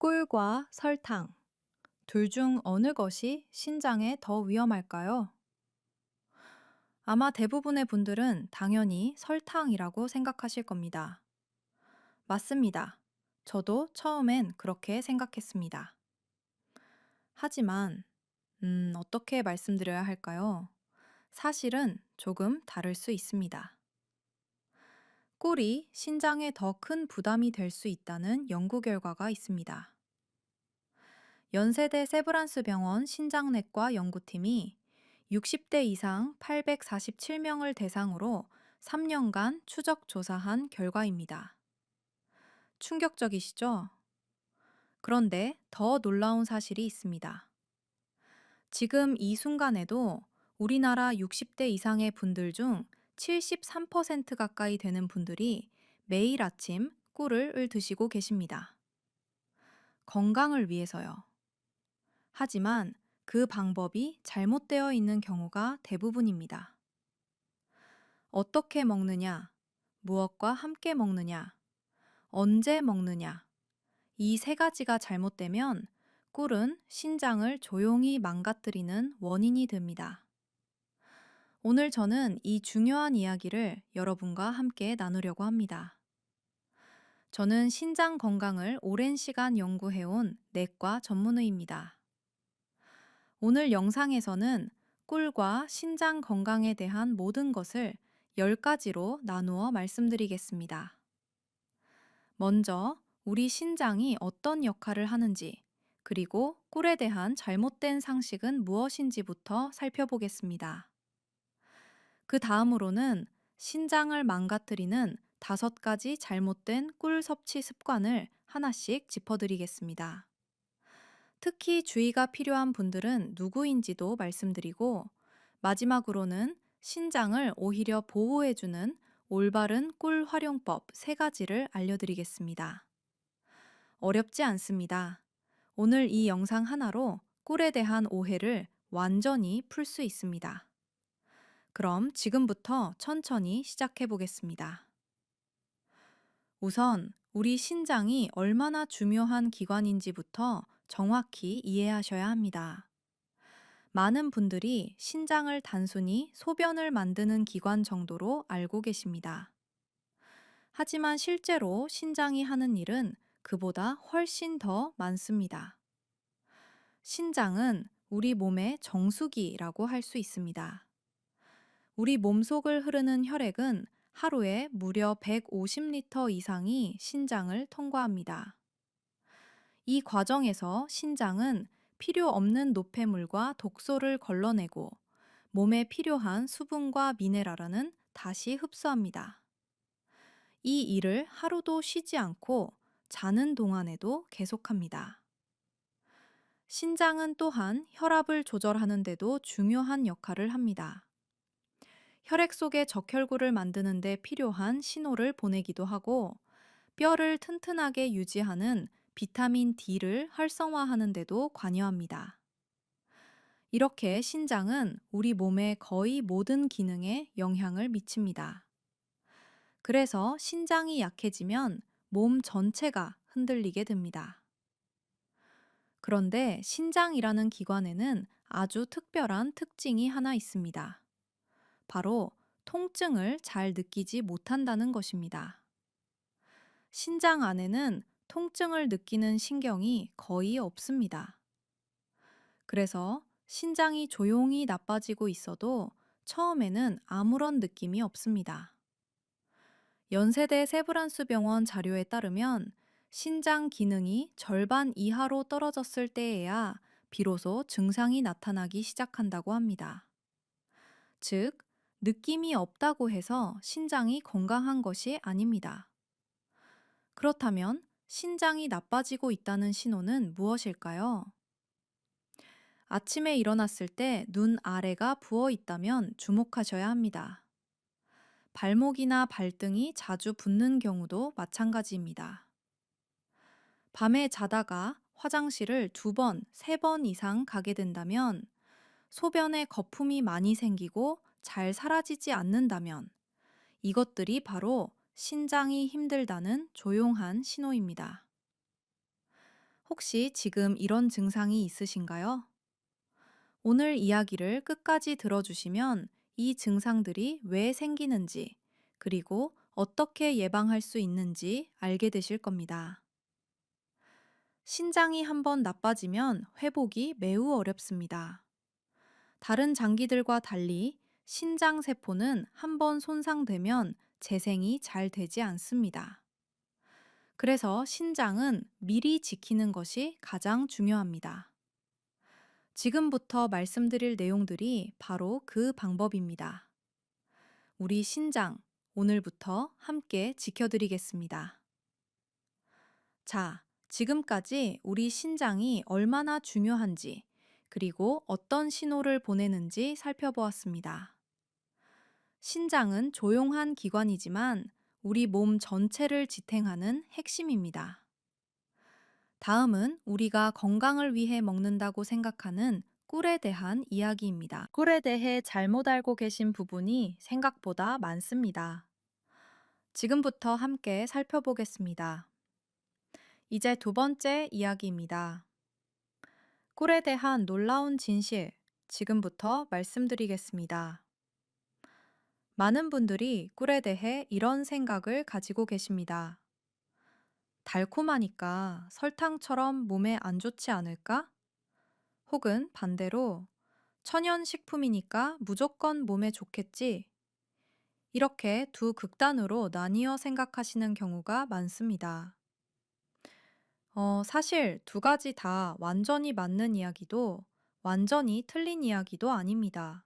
꿀과 설탕, 둘 중 어느 것이 신장에 더 위험할까요? 아마 대부분의 분들은 당연히 설탕이라고 생각하실 겁니다. 맞습니다. 저도 처음엔 그렇게 생각했습니다. 하지만, 어떻게 말씀드려야 할까요? 사실은 조금 다를 수 있습니다. 꿀이 신장에 더 큰 부담이 될 수 있다는 연구 결과가 있습니다. 연세대 세브란스 병원 신장내과 연구팀이 60대 이상 847명을 대상으로 3년간 추적 조사한 결과입니다. 충격적이시죠? 그런데 더 놀라운 사실이 있습니다. 지금 이 순간에도 우리나라 60대 이상의 분들 중 73% 가까이 되는 분들이 매일 아침 꿀을 드시고 계십니다. 건강을 위해서요. 하지만 그 방법이 잘못되어 있는 경우가 대부분입니다. 어떻게 먹느냐, 무엇과 함께 먹느냐, 언제 먹느냐, 이 세 가지가 잘못되면 꿀은 신장을 조용히 망가뜨리는 원인이 됩니다. 오늘 저는 이 중요한 이야기를 여러분과 함께 나누려고 합니다. 저는 신장 건강을 오랜 시간 연구해온 내과 전문의입니다. 오늘 영상에서는 꿀과 신장 건강에 대한 모든 것을 10가지로 나누어 말씀드리겠습니다. 먼저 우리 신장이 어떤 역할을 하는지, 그리고 꿀에 대한 잘못된 상식은 무엇인지부터 살펴보겠습니다. 그 다음으로는 신장을 망가뜨리는 5가지 잘못된 꿀 섭취 습관을 하나씩 짚어드리겠습니다. 특히 주의가 필요한 분들은 누구인지도 말씀드리고, 마지막으로는 신장을 오히려 보호해주는 올바른 꿀 활용법 3가지를 알려드리겠습니다. 어렵지 않습니다. 오늘 이 영상 하나로 꿀에 대한 오해를 완전히 풀 수 있습니다. 그럼 지금부터 천천히 시작해 보겠습니다. 우선 우리 신장이 얼마나 중요한 기관인지부터 정확히 이해하셔야 합니다. 많은 분들이 신장을 단순히 소변을 만드는 기관 정도로 알고 계십니다. 하지만 실제로 신장이 하는 일은 그보다 훨씬 더 많습니다. 신장은 우리 몸의 정수기라고 할 수 있습니다. 우리 몸속을 흐르는 혈액은 하루에 무려 150리터 이상이 신장을 통과합니다. 이 과정에서 신장은 필요 없는 노폐물과 독소를 걸러내고 몸에 필요한 수분과 미네랄은 다시 흡수합니다. 이 일을 하루도 쉬지 않고 자는 동안에도 계속합니다. 신장은 또한 혈압을 조절하는 데도 중요한 역할을 합니다. 혈액 속의 적혈구를 만드는 데 필요한 신호를 보내기도 하고 뼈를 튼튼하게 유지하는 비타민 D를 활성화하는 데도 관여합니다. 이렇게 신장은 우리 몸의 거의 모든 기능에 영향을 미칩니다. 그래서 신장이 약해지면 몸 전체가 흔들리게 됩니다. 그런데 신장이라는 기관에는 아주 특별한 특징이 하나 있습니다. 바로 통증을 잘 느끼지 못한다는 것입니다. 신장 안에는 통증을 느끼는 신경이 거의 없습니다. 그래서 신장이 조용히 나빠지고 있어도 처음에는 아무런 느낌이 없습니다. 연세대 세브란스 병원 자료에 따르면 신장 기능이 절반 이하로 떨어졌을 때에야 비로소 증상이 나타나기 시작한다고 합니다. 즉, 느낌이 없다고 해서 신장이 건강한 것이 아닙니다. 그렇다면 신장이 나빠지고 있다는 신호는 무엇일까요? 아침에 일어났을 때 눈 아래가 부어 있다면 주목하셔야 합니다. 발목이나 발등이 자주 붓는 경우도 마찬가지입니다. 밤에 자다가 화장실을 2번, 3번 이상 가게 된다면, 소변에 거품이 많이 생기고 잘 사라지지 않는다면, 이것들이 바로 신장이 힘들다는 조용한 신호입니다. 혹시 지금 이런 증상이 있으신가요? 오늘 이야기를 끝까지 들어주시면 이 증상들이 왜 생기는지, 그리고 어떻게 예방할 수 있는지 알게 되실 겁니다. 신장이 한번 나빠지면 회복이 매우 어렵습니다. 다른 장기들과 달리 신장 세포는 한번 손상되면 재생이 잘 되지 않습니다. 그래서 신장은 미리 지키는 것이 가장 중요합니다. 지금부터 말씀드릴 내용들이 바로 그 방법입니다. 우리 신장, 오늘부터 함께 지켜드리겠습니다. 자, 지금까지 우리 신장이 얼마나 중요한지, 그리고 어떤 신호를 보내는지 살펴보았습니다. 신장은 조용한 기관이지만 우리 몸 전체를 지탱하는 핵심입니다. 다음은 우리가 건강을 위해 먹는다고 생각하는 꿀에 대한 이야기입니다. 꿀에 대해 잘못 알고 계신 부분이 생각보다 많습니다. 지금부터 함께 살펴보겠습니다. 이제 두 번째 이야기입니다. 꿀에 대한 놀라운 진실, 지금부터 말씀드리겠습니다. 많은 분들이 꿀에 대해 이런 생각을 가지고 계십니다. 달콤하니까 설탕처럼 몸에 안 좋지 않을까? 혹은 반대로 천연식품이니까 무조건 몸에 좋겠지. 이렇게 두 극단으로 나뉘어 생각하시는 경우가 많습니다. 사실 두 가지 다 완전히 맞는 이야기도 완전히 틀린 이야기도 아닙니다.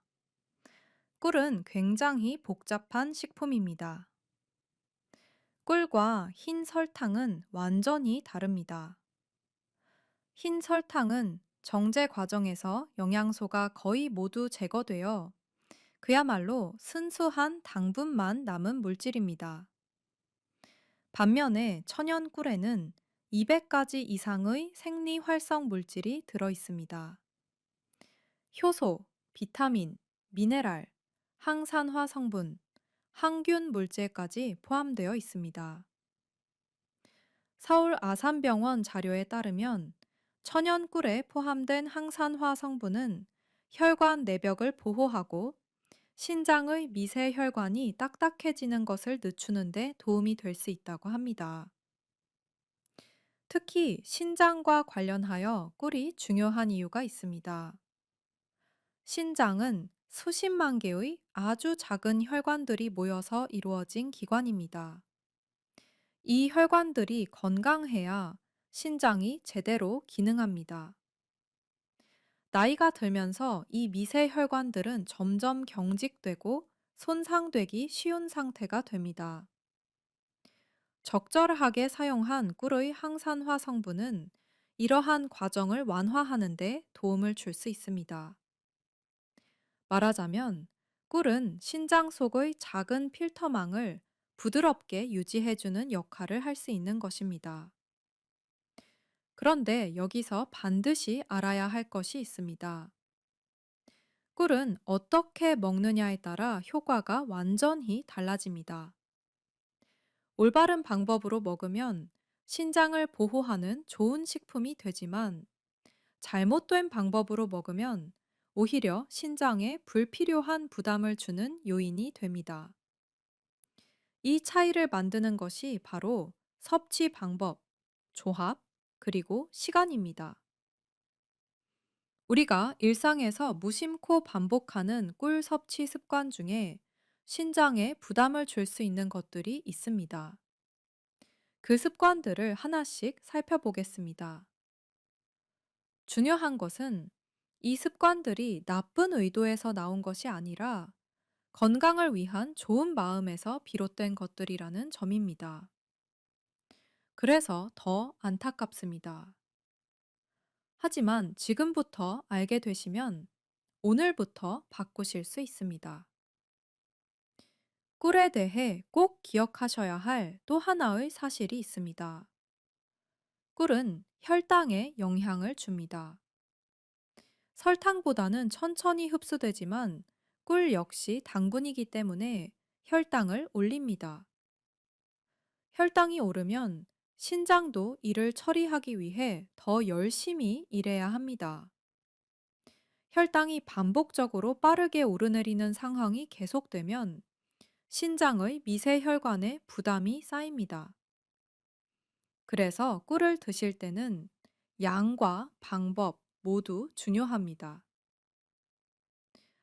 꿀은 굉장히 복잡한 식품입니다. 꿀과 흰 설탕은 완전히 다릅니다. 흰 설탕은 정제 과정에서 영양소가 거의 모두 제거되어 그야말로 순수한 당분만 남은 물질입니다. 반면에 천연 꿀에는 200가지 이상의 생리 활성 물질이 들어 있습니다. 효소, 비타민, 미네랄, 항산화 성분, 항균 물질까지 포함되어 있습니다. 서울 아산병원 자료에 따르면 천연 꿀에 포함된 항산화 성분은 혈관 내벽을 보호하고 신장의 미세 혈관이 딱딱해지는 것을 늦추는 데 도움이 될 수 있다고 합니다. 특히 신장과 관련하여 꿀이 중요한 이유가 있습니다. 신장은 수십만 개의 아주 작은 혈관들이 모여서 이루어진 기관입니다. 이 혈관들이 건강해야 신장이 제대로 기능합니다. 나이가 들면서 이 미세 혈관들은 점점 경직되고 손상되기 쉬운 상태가 됩니다. 적절하게 사용한 꿀의 항산화 성분은 이러한 과정을 완화하는 데 도움을 줄 수 있습니다. 말하자면 꿀은 신장 속의 작은 필터망을 부드럽게 유지해주는 역할을 할 수 있는 것입니다. 그런데 여기서 반드시 알아야 할 것이 있습니다. 꿀은 어떻게 먹느냐에 따라 효과가 완전히 달라집니다. 올바른 방법으로 먹으면 신장을 보호하는 좋은 식품이 되지만 잘못된 방법으로 먹으면 오히려 신장에 불필요한 부담을 주는 요인이 됩니다. 이 차이를 만드는 것이 바로 섭취 방법, 조합, 그리고 시간입니다. 우리가 일상에서 무심코 반복하는 꿀 섭취 습관 중에 신장에 부담을 줄 수 있는 것들이 있습니다. 그 습관들을 하나씩 살펴보겠습니다. 중요한 것은 이 습관들이 나쁜 의도에서 나온 것이 아니라 건강을 위한 좋은 마음에서 비롯된 것들이라는 점입니다. 그래서 더 안타깝습니다. 하지만 지금부터 알게 되시면 오늘부터 바꾸실 수 있습니다. 꿀에 대해 꼭 기억하셔야 할 또 하나의 사실이 있습니다. 꿀은 혈당에 영향을 줍니다. 설탕보다는 천천히 흡수되지만 꿀 역시 당분이기 때문에 혈당을 올립니다. 혈당이 오르면 신장도 이를 처리하기 위해 더 열심히 일해야 합니다. 혈당이 반복적으로 빠르게 오르내리는 상황이 계속되면 신장의 미세혈관에 부담이 쌓입니다. 그래서 꿀을 드실 때는 양과 방법 모두 중요합니다.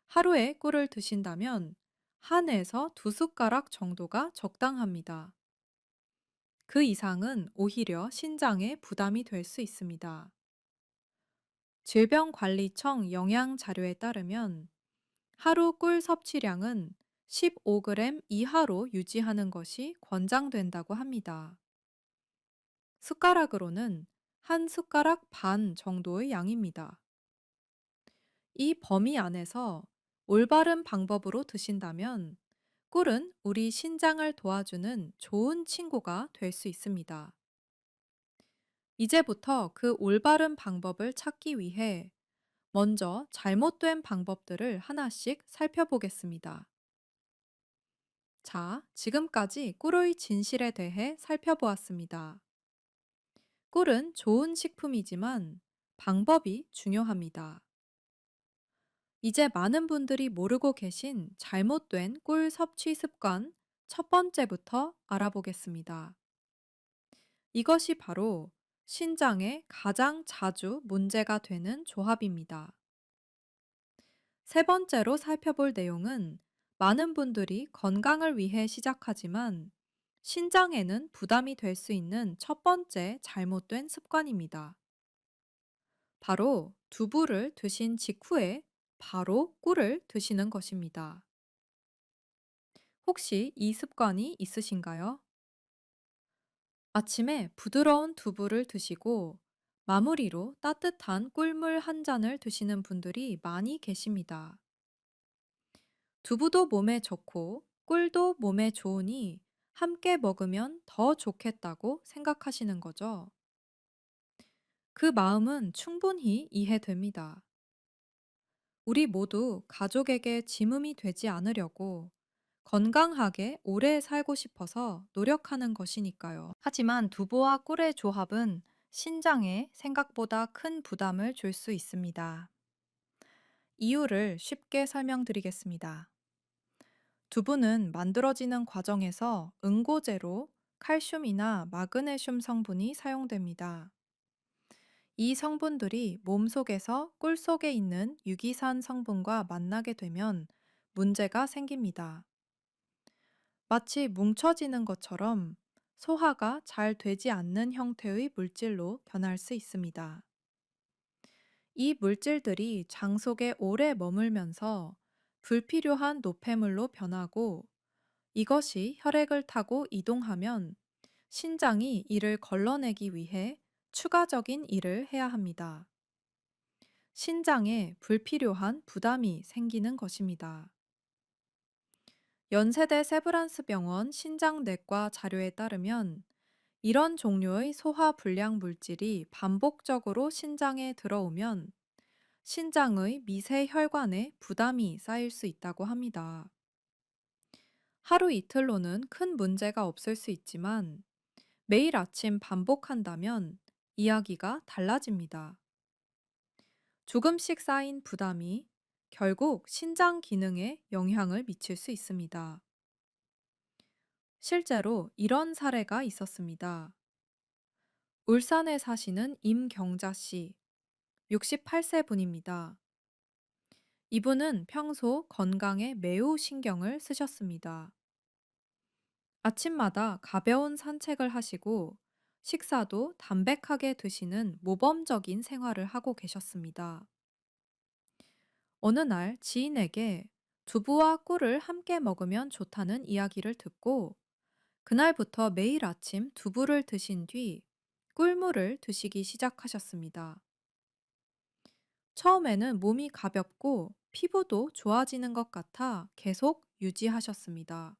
하루에 꿀을 드신다면 한에서 두 숟가락 정도가 적당합니다. 그 이상은 오히려 신장에 부담이 될 수 있습니다. 질병관리청 영양 자료에 따르면 하루 꿀 섭취량은 15g 이하로 유지하는 것이 권장된다고 합니다. 숟가락으로는 한 숟가락 반 정도의 양입니다. 이 범위 안에서 올바른 방법으로 드신다면 꿀은 우리 신장을 도와주는 좋은 친구가 될 수 있습니다. 이제부터 그 올바른 방법을 찾기 위해 먼저 잘못된 방법들을 하나씩 살펴보겠습니다. 자, 지금까지 꿀의 진실에 대해 살펴보았습니다. 꿀은 좋은 식품이지만 방법이 중요합니다. 이제 많은 분들이 모르고 계신 잘못된 꿀 섭취 습관 첫 번째부터 알아보겠습니다. 이것이 바로 신장에 가장 자주 문제가 되는 조합입니다. 세 번째로 살펴볼 내용은 많은 분들이 건강을 위해 시작하지만 신장에는 부담이 될 수 있는 첫 번째 잘못된 습관입니다. 바로 두부를 드신 직후에 바로 꿀을 드시는 것입니다. 혹시 이 습관이 있으신가요? 아침에 부드러운 두부를 드시고 마무리로 따뜻한 꿀물 한 잔을 드시는 분들이 많이 계십니다. 두부도 몸에 좋고 꿀도 몸에 좋으니 함께 먹으면 더 좋겠다고 생각하시는 거죠. 그 마음은 충분히 이해됩니다. 우리 모두 가족에게 짐음이 되지 않으려고 건강하게 오래 살고 싶어서 노력하는 것이니까요. 하지만 두부와 꿀의 조합은 신장에 생각보다 큰 부담을 줄 수 있습니다. 이유를 쉽게 설명드리겠습니다. 두부는 만들어지는 과정에서 응고제로 칼슘이나 마그네슘 성분이 사용됩니다. 이 성분들이 몸속에서 꿀 속에 있는 유기산 성분과 만나게 되면 문제가 생깁니다. 마치 뭉쳐지는 것처럼 소화가 잘 되지 않는 형태의 물질로 변할 수 있습니다. 이 물질들이 장 속에 오래 머물면서 불필요한 노폐물로 변하고 이것이 혈액을 타고 이동하면 신장이 이를 걸러내기 위해 추가적인 일을 해야 합니다. 신장에 불필요한 부담이 생기는 것입니다. 연세대 세브란스 병원 신장내과 자료에 따르면 이런 종류의 소화 불량 물질이 반복적으로 신장에 들어오면 신장의 미세 혈관에 부담이 쌓일 수 있다고 합니다. 하루 이틀로는 큰 문제가 없을 수 있지만 매일 아침 반복한다면 이야기가 달라집니다. 조금씩 쌓인 부담이 결국 신장 기능에 영향을 미칠 수 있습니다. 실제로 이런 사례가 있었습니다. 울산에 사시는 임경자 씨, 68세 분입니다. 이분은 평소 건강에 매우 신경을 쓰셨습니다. 아침마다 가벼운 산책을 하시고 식사도 담백하게 드시는 모범적인 생활을 하고 계셨습니다. 어느 날 지인에게 두부와 꿀을 함께 먹으면 좋다는 이야기를 듣고 그날부터 매일 아침 두부를 드신 뒤 꿀물을 드시기 시작하셨습니다. 처음에는 몸이 가볍고 피부도 좋아지는 것 같아 계속 유지하셨습니다.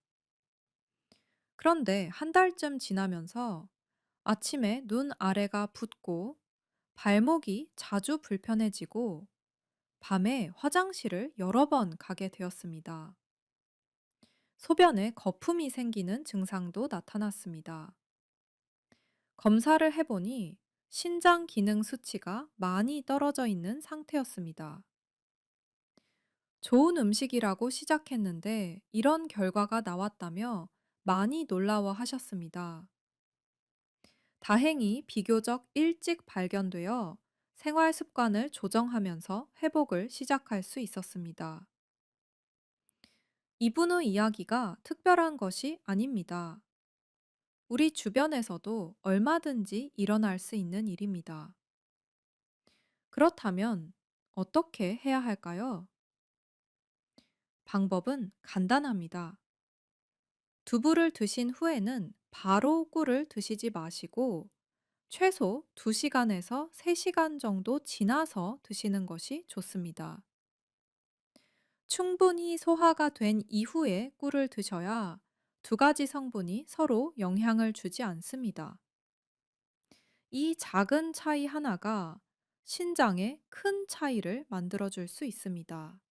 그런데 한 달쯤 지나면서 아침에 눈 아래가 붓고 발목이 자주 불편해지고 밤에 화장실을 여러 번 가게 되었습니다. 소변에 거품이 생기는 증상도 나타났습니다. 검사를 해보니 신장 기능 수치가 많이 떨어져 있는 상태였습니다. 좋은 음식이라고 시작했는데 이런 결과가 나왔다며 많이 놀라워 하셨습니다. 다행히 비교적 일찍 발견되어 생활 습관을 조정하면서 회복을 시작할 수 있었습니다. 이분의 이야기가 특별한 것이 아닙니다. 우리 주변에서도 얼마든지 일어날 수 있는 일입니다. 그렇다면 어떻게 해야 할까요? 방법은 간단합니다. 두부를 드신 후에는 바로 꿀을 드시지 마시고 최소 2시간에서 3시간 정도 지나서 드시는 것이 좋습니다. 충분히 소화가 된 이후에 꿀을 드셔야 두 가지 성분이 서로 영향을 주지 않습니다. 이 작은 차이 하나가 신장에 큰 차이를 만들어 줄 수 있습니다.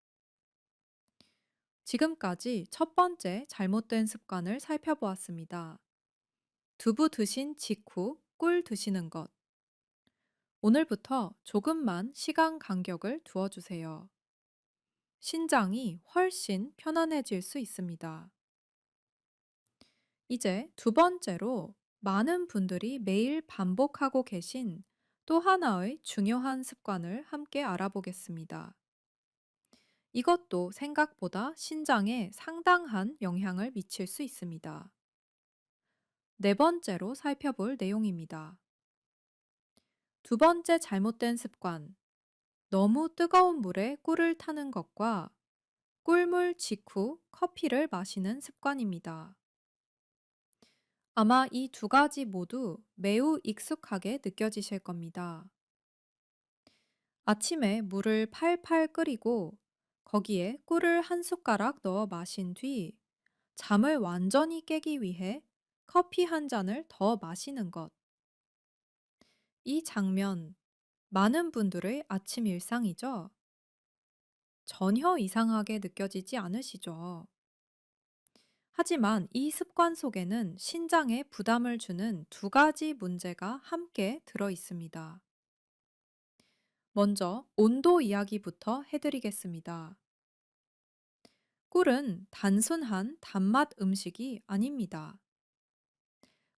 지금까지 첫 번째 잘못된 습관을 살펴보았습니다. 두부 드신 직후 꿀 드시는 것. 오늘부터 조금만 시간 간격을 두어주세요. 신장이 훨씬 편안해질 수 있습니다. 이제 두 번째로 많은 분들이 매일 반복하고 계신 또 하나의 중요한 습관을 함께 알아보겠습니다. 이것도 생각보다 신장에 상당한 영향을 미칠 수 있습니다. 네 번째로 살펴볼 내용입니다. 두 번째 잘못된 습관. 너무 뜨거운 물에 꿀을 타는 것과 꿀물 직후 커피를 마시는 습관입니다. 아마 이 두 가지 모두 매우 익숙하게 느껴지실 겁니다. 아침에 물을 팔팔 끓이고 거기에 꿀을 한 숟가락 넣어 마신 뒤 잠을 완전히 깨기 위해 커피 한 잔을 더 마시는 것. 이 장면, 많은 분들의 아침 일상이죠? 전혀 이상하게 느껴지지 않으시죠? 하지만 이 습관 속에는 신장에 부담을 주는 두 가지 문제가 함께 들어 있습니다. 먼저 온도 이야기부터 해드리겠습니다. 꿀은 단순한 단맛 음식이 아닙니다.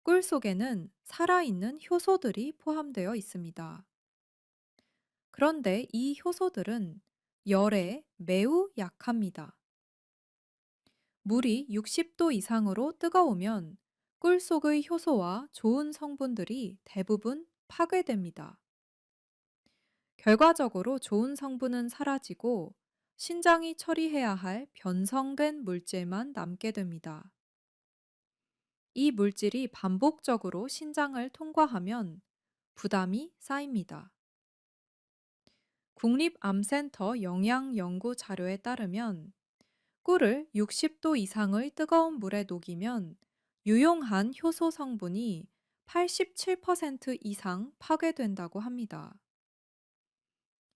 꿀 속에는 살아있는 효소들이 포함되어 있습니다. 그런데 이 효소들은 열에 매우 약합니다. 물이 60도 이상으로 뜨거우면 꿀 속의 효소와 좋은 성분들이 대부분 파괴됩니다. 결과적으로 좋은 성분은 사라지고 신장이 처리해야 할 변성된 물질만 남게 됩니다. 이 물질이 반복적으로 신장을 통과하면 부담이 쌓입니다. 국립암센터 영양연구 자료에 따르면 꿀을 60도 이상의 뜨거운 물에 녹이면 유용한 효소 성분이 87% 이상 파괴된다고 합니다.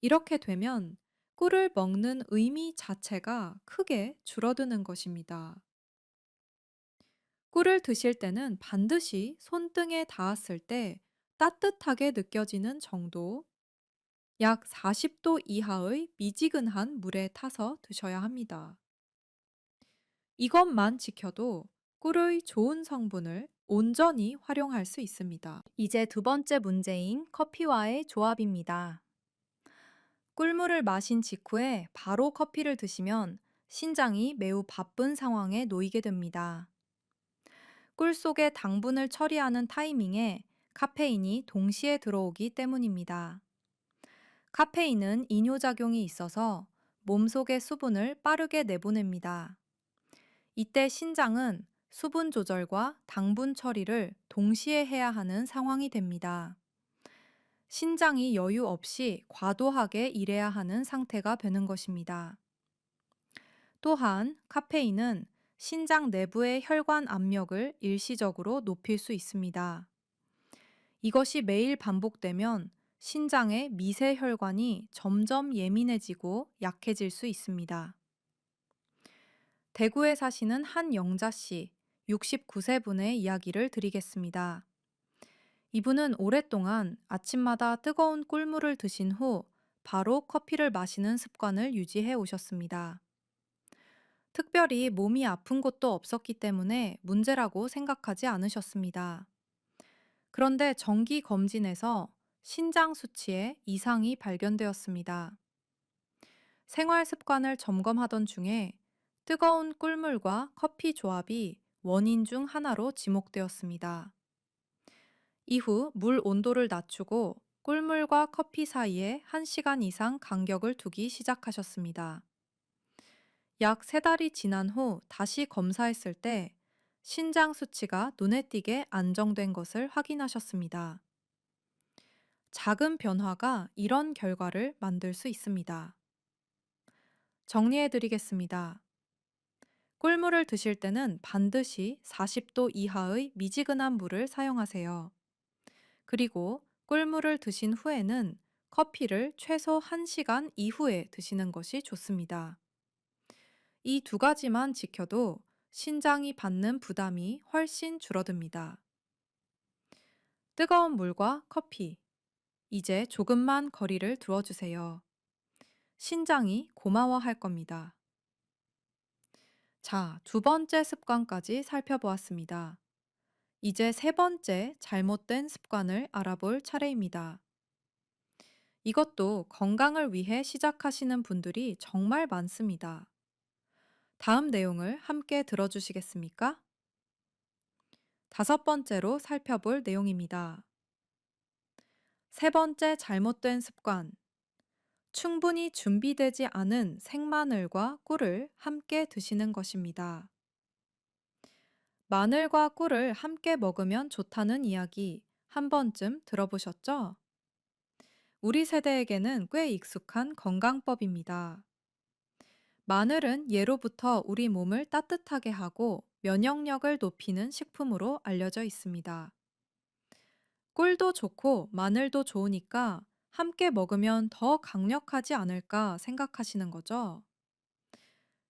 이렇게 되면 꿀을 먹는 의미 자체가 크게 줄어드는 것입니다. 꿀을 드실 때는 반드시 손등에 닿았을 때 따뜻하게 느껴지는 정도, 약 40도 이하의 미지근한 물에 타서 드셔야 합니다. 이것만 지켜도 꿀의 좋은 성분을 온전히 활용할 수 있습니다. 이제 두 번째 문제인 커피와의 조합입니다. 꿀물을 마신 직후에 바로 커피를 드시면 신장이 매우 바쁜 상황에 놓이게 됩니다. 꿀 속의 당분을 처리하는 타이밍에 카페인이 동시에 들어오기 때문입니다. 카페인은 이뇨작용이 있어서 몸속의 수분을 빠르게 내보냅니다. 이때 신장은 수분 조절과 당분 처리를 동시에 해야 하는 상황이 됩니다. 신장이 여유 없이 과도하게 일해야 하는 상태가 되는 것입니다. 또한 카페인은 신장 내부의 혈관 압력을 일시적으로 높일 수 있습니다. 이것이 매일 반복되면 신장의 미세 혈관이 점점 예민해지고 약해질 수 있습니다. 대구에 사시는 한영자 씨, 69세 분의 이야기를 드리겠습니다. 이분은 오랫동안 아침마다 뜨거운 꿀물을 드신 후 바로 커피를 마시는 습관을 유지해 오셨습니다. 특별히 몸이 아픈 곳도 없었기 때문에 문제라고 생각하지 않으셨습니다. 그런데 정기 검진에서 신장 수치에 이상이 발견되었습니다. 생활 습관을 점검하던 중에 뜨거운 꿀물과 커피 조합이 원인 중 하나로 지목되었습니다. 이후 물 온도를 낮추고 꿀물과 커피 사이에 1시간 이상 간격을 두기 시작하셨습니다. 약 3달이 지난 후 다시 검사했을 때 신장 수치가 눈에 띄게 안정된 것을 확인하셨습니다. 작은 변화가 이런 결과를 만들 수 있습니다. 정리해 드리겠습니다. 꿀물을 드실 때는 반드시 40도 이하의 미지근한 물을 사용하세요. 그리고 꿀물을 드신 후에는 커피를 최소 1시간 이후에 드시는 것이 좋습니다. 이 두 가지만 지켜도 신장이 받는 부담이 훨씬 줄어듭니다. 뜨거운 물과 커피. 이제 조금만 거리를 두어주세요. 신장이 고마워할 겁니다. 자, 두 번째 습관까지 살펴보았습니다. 이제 세 번째 잘못된 습관을 알아볼 차례입니다. 이것도 건강을 위해 시작하시는 분들이 정말 많습니다. 다음 내용을 함께 들어주시겠습니까? 다섯 번째로 살펴볼 내용입니다. 세 번째 잘못된 습관. 충분히 준비되지 않은 생마늘과 꿀을 함께 드시는 것입니다. 마늘과 꿀을 함께 먹으면 좋다는 이야기 한 번쯤 들어보셨죠? 우리 세대에게는 꽤 익숙한 건강법입니다. 마늘은 예로부터 우리 몸을 따뜻하게 하고 면역력을 높이는 식품으로 알려져 있습니다. 꿀도 좋고 마늘도 좋으니까 함께 먹으면 더 강력하지 않을까 생각하시는 거죠?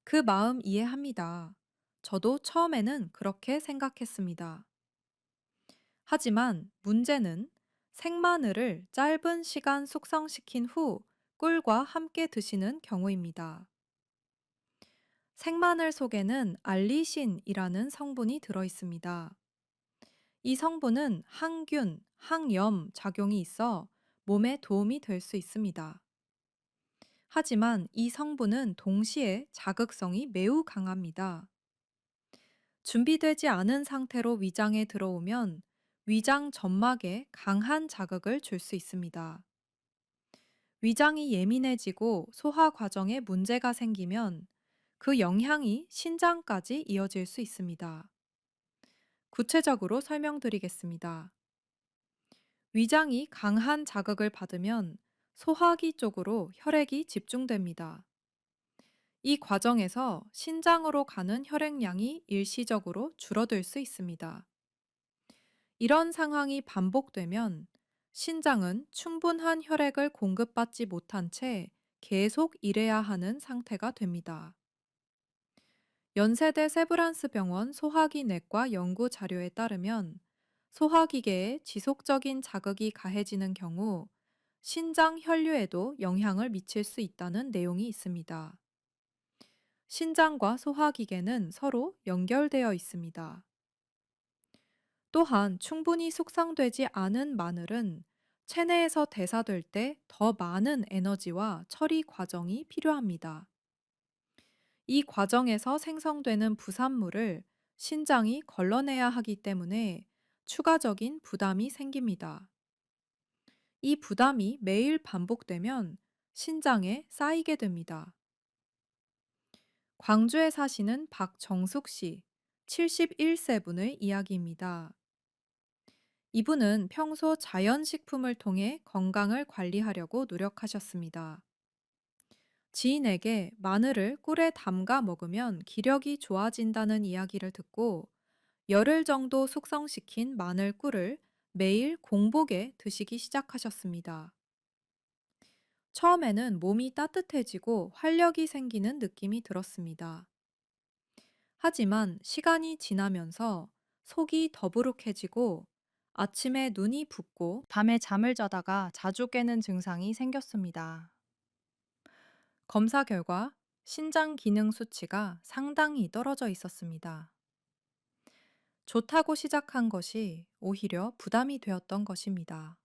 그 마음 이해합니다. 저도 처음에는 그렇게 생각했습니다. 하지만 문제는 생마늘을 짧은 시간 숙성시킨 후 꿀과 함께 드시는 경우입니다. 생마늘 속에는 알리신이라는 성분이 들어 있습니다. 이 성분은 항균, 항염 작용이 있어 몸에 도움이 될 수 있습니다. 하지만 이 성분은 동시에 자극성이 매우 강합니다. 준비되지 않은 상태로 위장에 들어오면 위장 점막에 강한 자극을 줄 수 있습니다. 위장이 예민해지고 소화 과정에 문제가 생기면 그 영향이 신장까지 이어질 수 있습니다. 구체적으로 설명드리겠습니다. 위장이 강한 자극을 받으면 소화기 쪽으로 혈액이 집중됩니다. 이 과정에서 신장으로 가는 혈액량이 일시적으로 줄어들 수 있습니다. 이런 상황이 반복되면 신장은 충분한 혈액을 공급받지 못한 채 계속 일해야 하는 상태가 됩니다. 연세대 세브란스 병원 소화기 내과 연구 자료에 따르면 소화기계에 지속적인 자극이 가해지는 경우 신장 혈류에도 영향을 미칠 수 있다는 내용이 있습니다. 신장과 소화기계는 서로 연결되어 있습니다. 또한 충분히 숙성되지 않은 마늘은 체내에서 대사될 때 더 많은 에너지와 처리 과정이 필요합니다. 이 과정에서 생성되는 부산물을 신장이 걸러내야 하기 때문에 추가적인 부담이 생깁니다. 이 부담이 매일 반복되면 신장에 쌓이게 됩니다. 광주에 사시는 박정숙 씨, 71세 분의 이야기입니다. 이분은 평소 자연식품을 통해 건강을 관리하려고 노력하셨습니다. 지인에게 마늘을 꿀에 담가 먹으면 기력이 좋아진다는 이야기를 듣고 열흘 정도 숙성시킨 마늘 꿀을 매일 공복에 드시기 시작하셨습니다. 처음에는 몸이 따뜻해지고 활력이 생기는 느낌이 들었습니다. 하지만 시간이 지나면서 속이 더부룩해지고 아침에 눈이 붓고 밤에 잠을 자다가 자주 깨는 증상이 생겼습니다. 검사 결과 신장 기능 수치가 상당히 떨어져 있었습니다. 좋다고 시작한 것이 오히려 부담이 되었던 것입니다.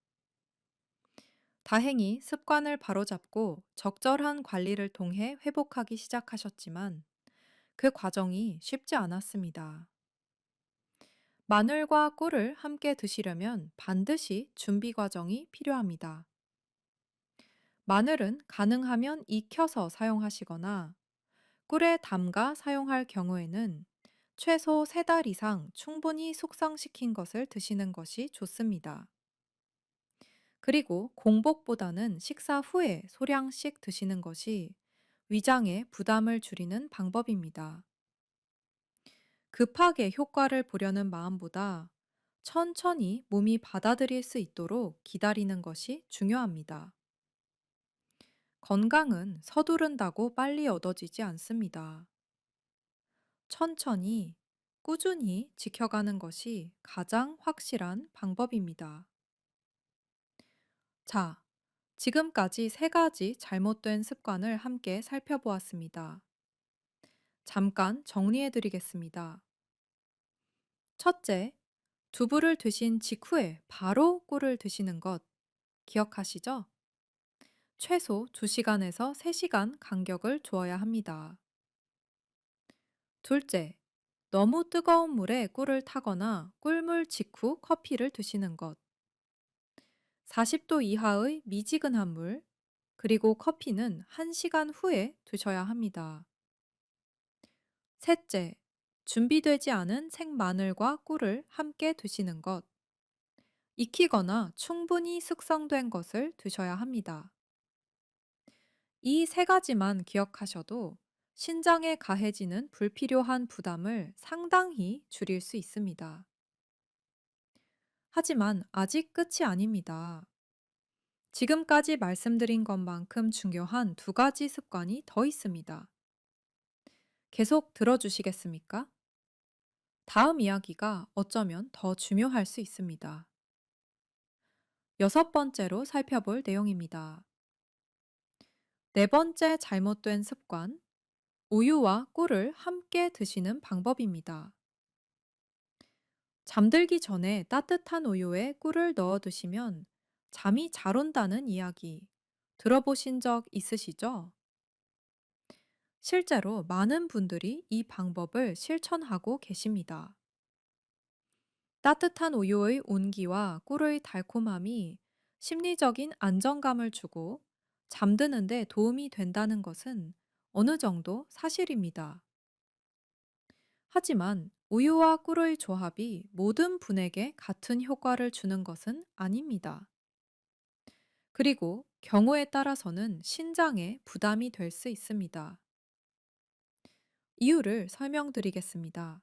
다행히 습관을 바로잡고 적절한 관리를 통해 회복하기 시작하셨지만 그 과정이 쉽지 않았습니다. 마늘과 꿀을 함께 드시려면 반드시 준비 과정이 필요합니다. 마늘은 가능하면 익혀서 사용하시거나 꿀에 담가 사용할 경우에는 최소 3달 이상 충분히 숙성시킨 것을 드시는 것이 좋습니다. 그리고 공복보다는 식사 후에 소량씩 드시는 것이 위장에 부담을 줄이는 방법입니다. 급하게 효과를 보려는 마음보다 천천히 몸이 받아들일 수 있도록 기다리는 것이 중요합니다. 건강은 서두른다고 빨리 얻어지지 않습니다. 천천히, 꾸준히 지켜가는 것이 가장 확실한 방법입니다. 자, 지금까지 3가지 잘못된 습관을 함께 살펴보았습니다. 잠깐 정리해 드리겠습니다. 첫째, 두부를 드신 직후에 바로 꿀을 드시는 것 기억하시죠? 최소 2시간에서 3시간 간격을 두어야 합니다. 둘째, 너무 뜨거운 물에 꿀을 타거나 꿀물 직후 커피를 드시는 것. 40도 이하의 미지근한 물, 그리고 커피는 1시간 후에 드셔야 합니다. 셋째, 준비되지 않은 생마늘과 꿀을 함께 드시는 것. 익히거나 충분히 숙성된 것을 드셔야 합니다. 이 3가지만 기억하셔도 신장에 가해지는 불필요한 부담을 상당히 줄일 수 있습니다. 하지만 아직 끝이 아닙니다. 지금까지 말씀드린 것만큼 중요한 2가지 습관이 더 있습니다. 계속 들어주시겠습니까? 다음 이야기가 어쩌면 더 중요할 수 있습니다. 6번째로 살펴볼 내용입니다. 네 번째 잘못된 습관, 우유와 꿀을 함께 드시는 방법입니다. 잠들기 전에 따뜻한 우유에 꿀을 넣어 드시면 잠이 잘 온다는 이야기 들어보신 적 있으시죠? 실제로 많은 분들이 이 방법을 실천하고 계십니다. 따뜻한 우유의 온기와 꿀의 달콤함이 심리적인 안정감을 주고 잠드는데 도움이 된다는 것은 어느 정도 사실입니다. 하지만 우유와 꿀의 조합이 모든 분에게 같은 효과를 주는 것은 아닙니다. 그리고 경우에 따라서는 신장에 부담이 될 수 있습니다. 이유를 설명드리겠습니다.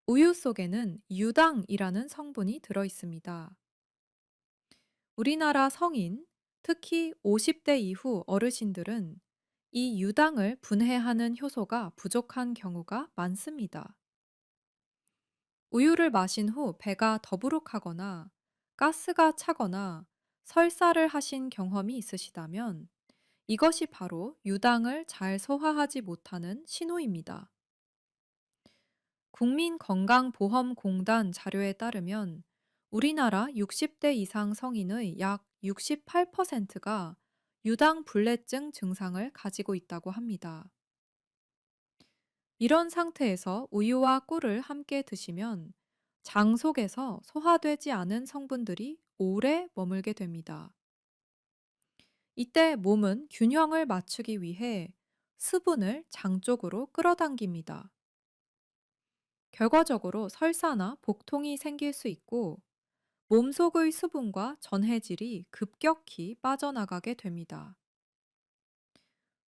우유 속에는 유당이라는 성분이 들어 있습니다. 우리나라 성인, 특히 50대 이후 어르신들은 이 유당을 분해하는 효소가 부족한 경우가 많습니다. 우유를 마신 후 배가 더부룩하거나 가스가 차거나 설사를 하신 경험이 있으시다면 이것이 바로 유당을 잘 소화하지 못하는 신호입니다. 국민건강보험공단 자료에 따르면 우리나라 60대 이상 성인의 약 68%가 유당불내증 증상을 가지고 있다고 합니다. 이런 상태에서 우유와 꿀을 함께 드시면 장 속에서 소화되지 않은 성분들이 오래 머물게 됩니다. 이때 몸은 균형을 맞추기 위해 수분을 장 쪽으로 끌어당깁니다. 결과적으로 설사나 복통이 생길 수 있고 몸속의 수분과 전해질이 급격히 빠져나가게 됩니다.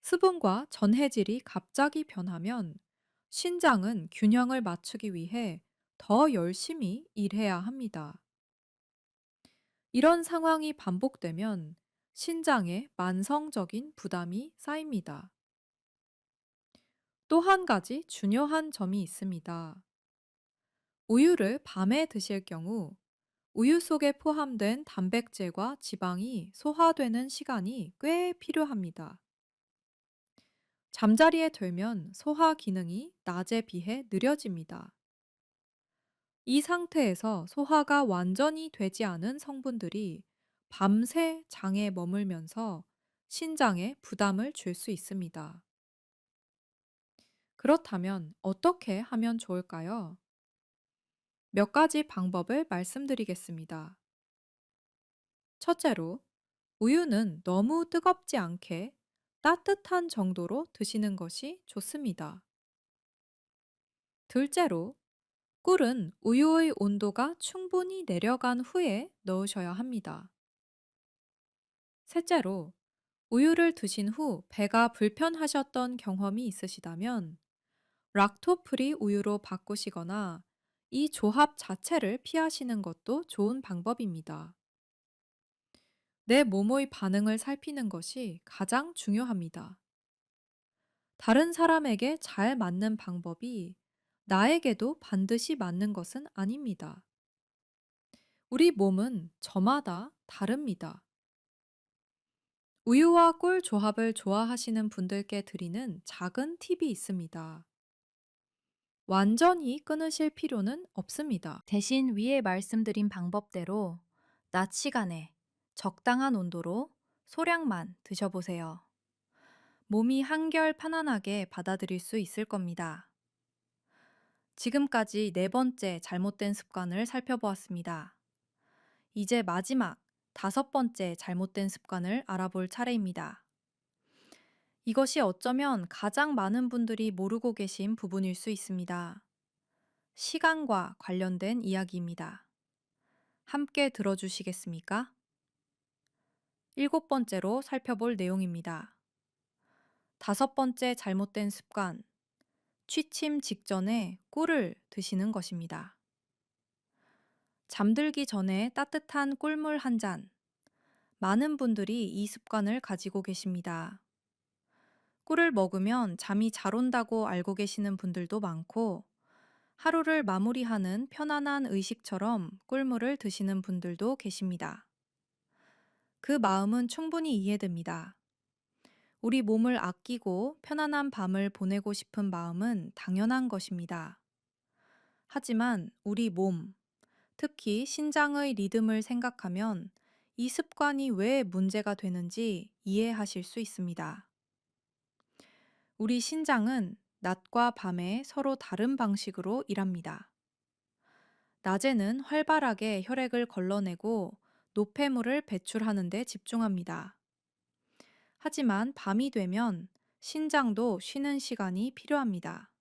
수분과 전해질이 갑자기 변하면 신장은 균형을 맞추기 위해 더 열심히 일해야 합니다. 이런 상황이 반복되면 신장에 만성적인 부담이 쌓입니다. 또 한 가지 중요한 점이 있습니다. 우유를 밤에 드실 경우 우유 속에 포함된 단백질과 지방이 소화되는 시간이 꽤 필요합니다. 잠자리에 들면 소화 기능이 낮에 비해 느려집니다. 이 상태에서 소화가 완전히 되지 않은 성분들이 밤새 장에 머물면서 신장에 부담을 줄 수 있습니다. 그렇다면 어떻게 하면 좋을까요? 몇 가지 방법을 말씀드리겠습니다. 첫째로, 우유는 너무 뜨겁지 않게 따뜻한 정도로 드시는 것이 좋습니다. 둘째로, 꿀은 우유의 온도가 충분히 내려간 후에 넣으셔야 합니다. 셋째로, 우유를 드신 후 배가 불편하셨던 경험이 있으시다면 락토프리 우유로 바꾸시거나 이 조합 자체를 피하시는 것도 좋은 방법입니다. 내 몸의 반응을 살피는 것이 가장 중요합니다. 다른 사람에게 잘 맞는 방법이 나에게도 반드시 맞는 것은 아닙니다. 우리 몸은 저마다 다릅니다. 우유와 꿀 조합을 좋아하시는 분들께 드리는 작은 팁이 있습니다. 완전히 끊으실 필요는 없습니다. 대신 위에 말씀드린 방법대로 낮 시간에 적당한 온도로 소량만 드셔보세요. 몸이 한결 편안하게 받아들일 수 있을 겁니다. 지금까지 네 번째 잘못된 습관을 살펴보았습니다. 이제 마지막 다섯 번째 잘못된 습관을 알아볼 차례입니다. 이것이 어쩌면 가장 많은 분들이 모르고 계신 부분일 수 있습니다. 시간과 관련된 이야기입니다. 함께 들어주시겠습니까? 일곱 번째로 살펴볼 내용입니다. 다섯 번째 잘못된 습관, 취침 직전에 꿀을 드시는 것입니다. 잠들기 전에 따뜻한 꿀물 한 잔. 많은 분들이 이 습관을 가지고 계십니다. 꿀을 먹으면 잠이 잘 온다고 알고 계시는 분들도 많고, 하루를 마무리하는 편안한 의식처럼 꿀물을 드시는 분들도 계십니다. 그 마음은 충분히 이해됩니다. 우리 몸을 아끼고 편안한 밤을 보내고 싶은 마음은 당연한 것입니다. 하지만 우리 몸, 특히 신장의 리듬을 생각하면 이 습관이 왜 문제가 되는지 이해하실 수 있습니다. 우리 신장은 낮과 밤에 서로 다른 방식으로 일합니다. 낮에는 활발하게 혈액을 걸러내고 노폐물을 배출하는 데 집중합니다. 하지만 밤이 되면 신장도 쉬는 시간이 필요합니다.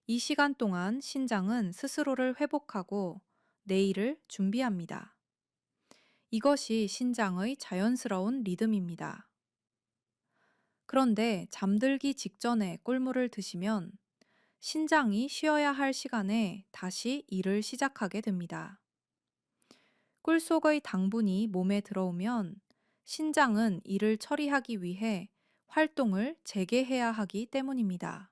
이 시간 동안 신장은 스스로를 회복하고 내일을 준비합니다. 이것이 신장의 자연스러운 리듬입니다. 그런데 잠들기 직전에 꿀물을 드시면 신장이 쉬어야 할 시간에 다시 일을 시작하게 됩니다. 꿀 속의 당분이 몸에 들어오면 신장은 이를 처리하기 위해 활동을 재개해야 하기 때문입니다.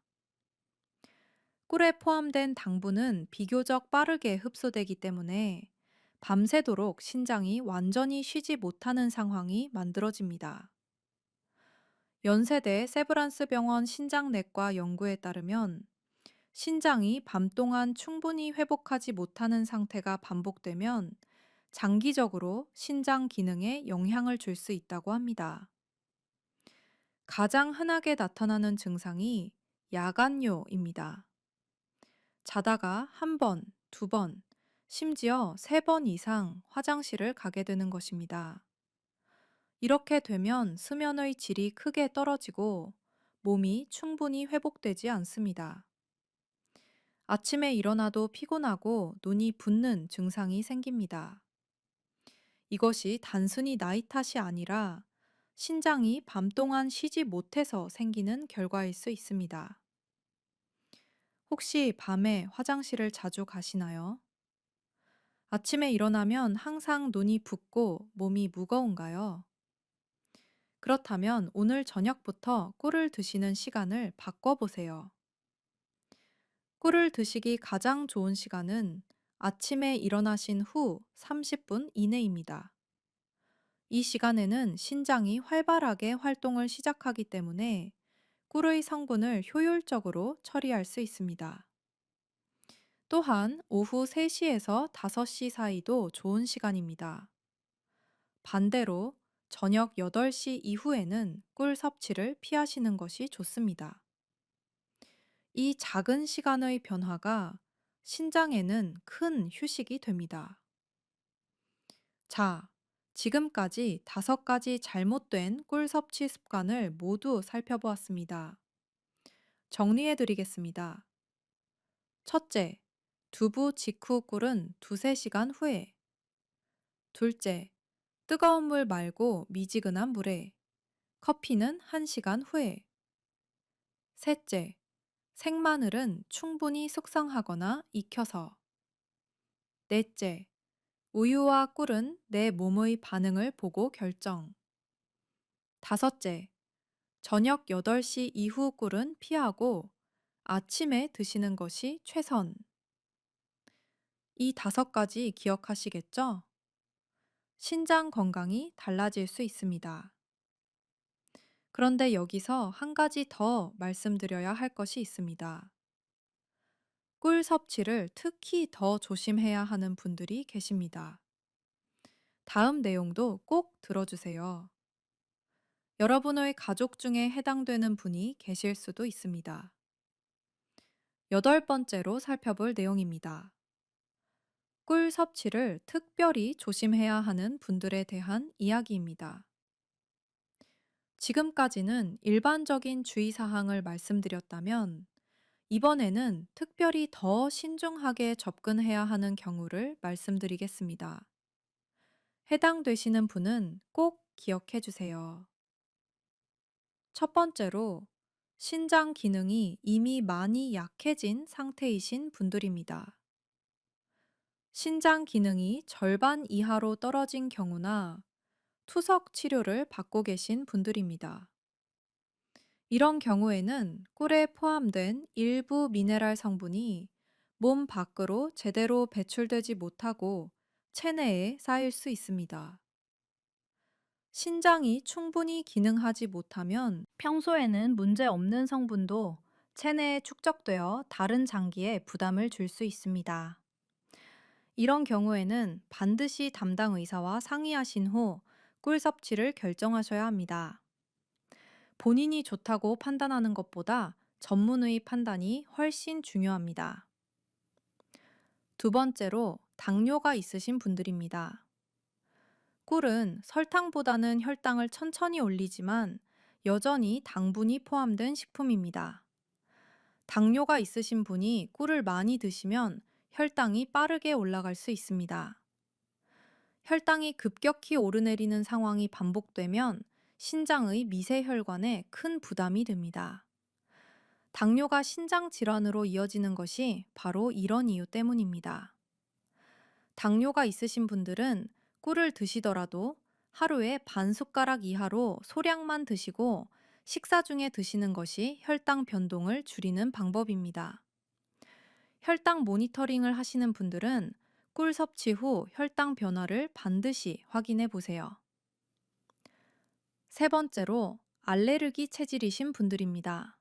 꿀에 포함된 당분은 비교적 빠르게 흡수되기 때문에 밤새도록 신장이 완전히 쉬지 못하는 상황이 만들어집니다. 연세대 세브란스 병원 신장내과 연구에 따르면 신장이 밤 동안 충분히 회복하지 못하는 상태가 반복되면 장기적으로 신장 기능에 영향을 줄 수 있다고 합니다. 가장 흔하게 나타나는 증상이 야간요입니다. 자다가 한 번, 두 번, 심지어 세 번 이상 화장실을 가게 되는 것입니다. 이렇게 되면 수면의 질이 크게 떨어지고 몸이 충분히 회복되지 않습니다. 아침에 일어나도 피곤하고 눈이 붓는 증상이 생깁니다. 이것이 단순히 나이 탓이 아니라 신장이 밤 동안 쉬지 못해서 생기는 결과일 수 있습니다. 혹시 밤에 화장실을 자주 가시나요? 아침에 일어나면 항상 눈이 붓고 몸이 무거운가요? 그렇다면 오늘 저녁부터 꿀을 드시는 시간을 바꿔보세요. 꿀을 드시기 가장 좋은 시간은 아침에 일어나신 후 30분 이내입니다. 이 시간에는 신장이 활발하게 활동을 시작하기 때문에 꿀의 성분을 효율적으로 처리할 수 있습니다. 또한 오후 3시에서 5시 사이도 좋은 시간입니다. 반대로 저녁 8시 이후에는 꿀 섭취를 피하시는 것이 좋습니다. 이 작은 시간의 변화가 신장에는 큰 휴식이 됩니다. 자, 지금까지 5가지 잘못된 꿀 섭취 습관을 모두 살펴보았습니다. 정리해 드리겠습니다. 첫째, 두부 직후 꿀은 두세 시간 후에. 둘째, 뜨거운 물 말고 미지근한 물에. 커피는 1시간 후에. 셋째, 생마늘은 충분히 숙성하거나 익혀서. 넷째, 우유와 꿀은 내 몸의 반응을 보고 결정. 다섯째, 저녁 8시 이후 꿀은 피하고 아침에 드시는 것이 최선. 이 5가지 기억하시겠죠? 신장 건강이 달라질 수 있습니다. 그런데 여기서 한 가지 더 말씀드려야 할 것이 있습니다. 꿀 섭취를 특히 더 조심해야 하는 분들이 계십니다. 다음 내용도 꼭 들어주세요. 여러분의 가족 중에 해당되는 분이 계실 수도 있습니다. 8번째로 살펴볼 내용입니다. 꿀 섭취를 특별히 조심해야 하는 분들에 대한 이야기입니다. 지금까지는 일반적인 주의사항을 말씀드렸다면, 이번에는 특별히 더 신중하게 접근해야 하는 경우를 말씀드리겠습니다. 해당되시는 분은 꼭 기억해 주세요. 첫 번째로, 신장 기능이 이미 많이 약해진 상태이신 분들입니다. 신장 기능이 절반 이하로 떨어진 경우나 투석 치료를 받고 계신 분들입니다. 이런 경우에는 꿀에 포함된 일부 미네랄 성분이 몸 밖으로 제대로 배출되지 못하고 체내에 쌓일 수 있습니다. 신장이 충분히 기능하지 못하면 평소에는 문제 없는 성분도 체내에 축적되어 다른 장기에 부담을 줄 수 있습니다. 이런 경우에는 반드시 담당 의사와 상의하신 후 꿀 섭취를 결정하셔야 합니다. 본인이 좋다고 판단하는 것보다 전문의 판단이 훨씬 중요합니다. 두 번째로 당뇨가 있으신 분들입니다. 꿀은 설탕보다는 혈당을 천천히 올리지만 여전히 당분이 포함된 식품입니다. 당뇨가 있으신 분이 꿀을 많이 드시면 혈당이 빠르게 올라갈 수 있습니다. 혈당이 급격히 오르내리는 상황이 반복되면 신장의 미세혈관에 큰 부담이 됩니다. 당뇨가 신장 질환으로 이어지는 것이 바로 이런 이유 때문입니다. 당뇨가 있으신 분들은 꿀을 드시더라도 하루에 반 숟가락 이하로 소량만 드시고 식사 중에 드시는 것이 혈당 변동을 줄이는 방법입니다. 혈당 모니터링을 하시는 분들은 꿀 섭취 후 혈당 변화를 반드시 확인해 보세요. 세 번째로 알레르기 체질이신 분들입니다.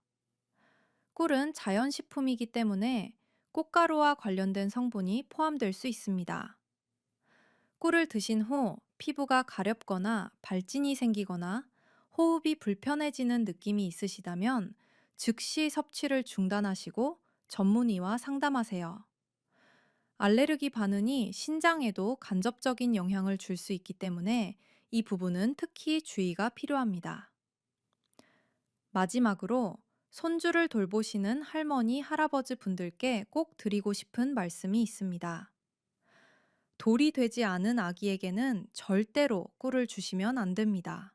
꿀은 자연식품이기 때문에 꽃가루와 관련된 성분이 포함될 수 있습니다. 꿀을 드신 후 피부가 가렵거나 발진이 생기거나 호흡이 불편해지는 느낌이 있으시다면 즉시 섭취를 중단하시고 전문의와 상담하세요. 알레르기 반응이 신장에도 간접적인 영향을 줄 수 있기 때문에 이 부분은 특히 주의가 필요합니다. 마지막으로 손주를 돌보시는 할머니, 할아버지 분들께 꼭 드리고 싶은 말씀이 있습니다. 돌이 되지 않은 아기에게는 절대로 꿀을 주시면 안 됩니다.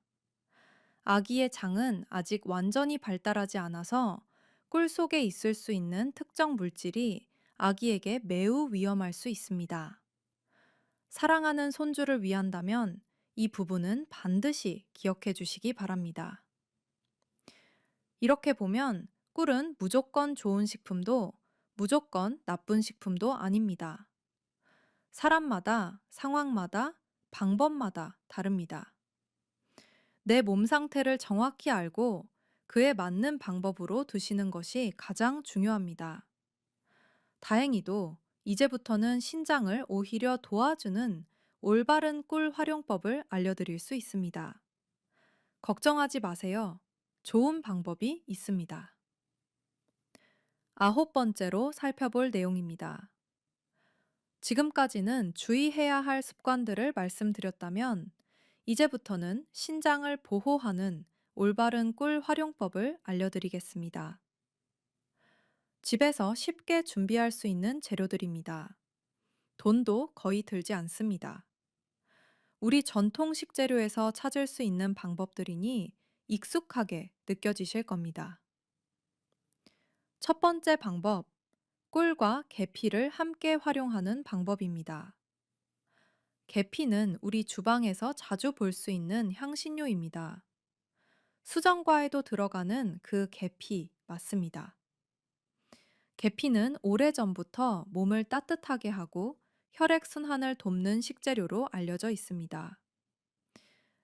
아기의 장은 아직 완전히 발달하지 않아서 꿀 속에 있을 수 있는 특정 물질이 아기에게 매우 위험할 수 있습니다. 사랑하는 손주를 위한다면 이 부분은 반드시 기억해 주시기 바랍니다. 이렇게 보면 꿀은 무조건 좋은 식품도 무조건 나쁜 식품도 아닙니다. 사람마다, 상황마다, 방법마다 다릅니다. 내 몸 상태를 정확히 알고 그에 맞는 방법으로 드시는 것이 가장 중요합니다. 다행히도 이제부터는 신장을 오히려 도와주는 올바른 꿀 활용법을 알려드릴 수 있습니다. 걱정하지 마세요. 좋은 방법이 있습니다. 아홉 번째로 살펴볼 내용입니다. 지금까지는 주의해야 할 습관들을 말씀드렸다면, 이제부터는 신장을 보호하는 올바른 꿀 활용법을 알려드리겠습니다. 집에서 쉽게 준비할 수 있는 재료들입니다. 돈도 거의 들지 않습니다. 우리 전통 식재료에서 찾을 수 있는 방법들이니 익숙하게 느껴지실 겁니다. 첫 번째 방법, 꿀과 계피를 함께 활용하는 방법입니다. 계피는 우리 주방에서 자주 볼 수 있는 향신료입니다. 수정과에도 들어가는 그 계피 맞습니다. 계피는 오래전부터 몸을 따뜻하게 하고 혈액순환을 돕는 식재료로 알려져 있습니다.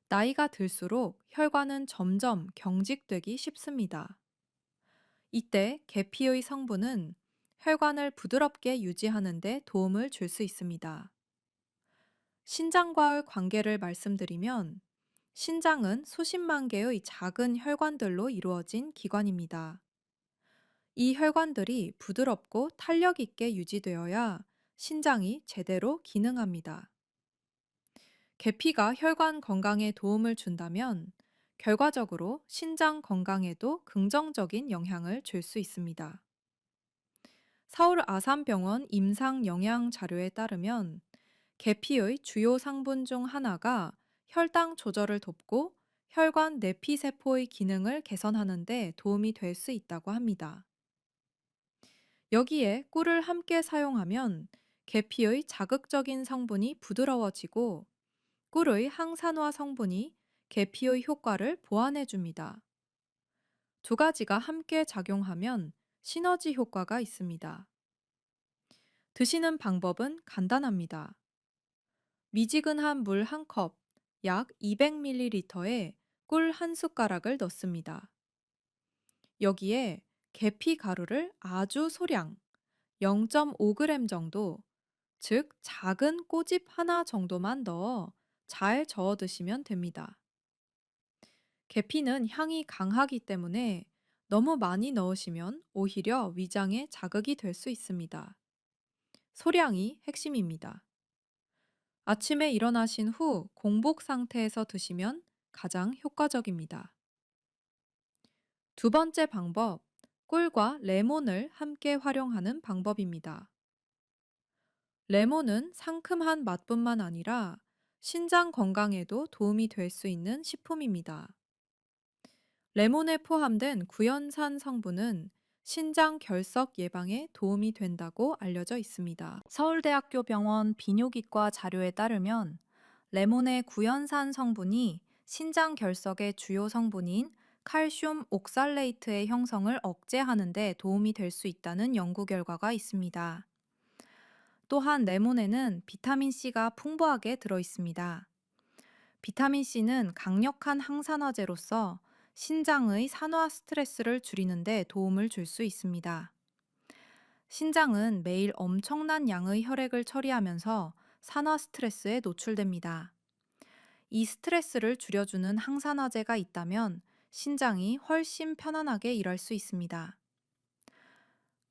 나이가 들수록 혈관은 점점 경직되기 쉽습니다. 이때 계피의 성분은 혈관을 부드럽게 유지하는 데 도움을 줄 수 있습니다. 신장과의 관계를 말씀드리면, 신장은 수십만 개의 작은 혈관들로 이루어진 기관입니다. 이 혈관들이 부드럽고 탄력 있게 유지되어야 신장이 제대로 기능합니다. 계피가 혈관 건강에 도움을 준다면 결과적으로 신장 건강에도 긍정적인 영향을 줄 수 있습니다. 서울 아산병원 임상 영양 자료에 따르면 계피의 주요 성분 중 하나가 혈당 조절을 돕고 혈관 내피세포의 기능을 개선하는 데 도움이 될 수 있다고 합니다. 여기에 꿀을 함께 사용하면 계피의 자극적인 성분이 부드러워지고 꿀의 항산화 성분이 계피의 효과를 보완해 줍니다. 두 가지가 함께 작용하면 시너지 효과가 있습니다. 드시는 방법은 간단합니다. 미지근한 물 한 컵, 약 200ml에 꿀 한 숟가락을 넣습니다. 여기에 계피 가루를 아주 소량 0.5g 정도, 즉 작은 꼬집 하나 정도만 넣어 잘 저어 드시면 됩니다. 계피는 향이 강하기 때문에 너무 많이 넣으시면 오히려 위장에 자극이 될 수 있습니다. 소량이 핵심입니다. 아침에 일어나신 후 공복 상태에서 드시면 가장 효과적입니다. 두 번째 방법, 꿀과 레몬을 함께 활용하는 방법입니다. 레몬은 상큼한 맛뿐만 아니라 신장 건강에도 도움이 될 수 있는 식품입니다. 레몬에 포함된 구연산 성분은 신장 결석 예방에 도움이 된다고 알려져 있습니다. 서울대학교 병원 비뇨기과 자료에 따르면 레몬의 구연산 성분이 신장 결석의 주요 성분인 칼슘 옥살레이트의 형성을 억제하는 데 도움이 될 수 있다는 연구 결과가 있습니다. 또한 레몬에는 비타민C가 풍부하게 들어 있습니다. 비타민C는 강력한 항산화제로서 신장의 산화 스트레스를 줄이는 데 도움을 줄 수 있습니다. 신장은 매일 엄청난 양의 혈액을 처리하면서 산화 스트레스에 노출됩니다. 이 스트레스를 줄여주는 항산화제가 있다면 신장이 훨씬 편안하게 일할 수 있습니다.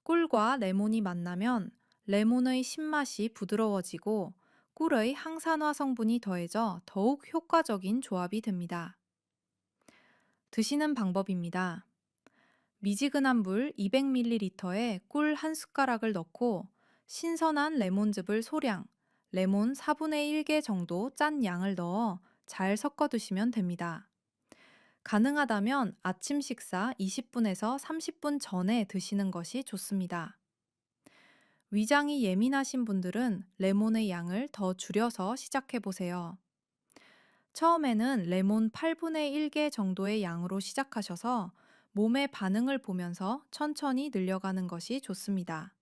꿀과 레몬이 만나면 레몬의 신맛이 부드러워지고 꿀의 항산화 성분이 더해져 더욱 효과적인 조합이 됩니다. 드시는 방법입니다. 미지근한 물 200ml에 꿀 한 숟가락을 넣고 신선한 레몬즙을 소량, 레몬 4분의 1개 정도 짠 양을 넣어 잘 섞어 두시면 됩니다. 가능하다면 아침 식사 20분에서 30분 전에 드시는 것이 좋습니다. 위장이 예민하신 분들은 레몬의 양을 더 줄여서 시작해 보세요. 처음에는 레몬 8분의 1개 정도의 양으로 시작하셔서 몸의 반응을 보면서 천천히 늘려가는 것이 좋습니다.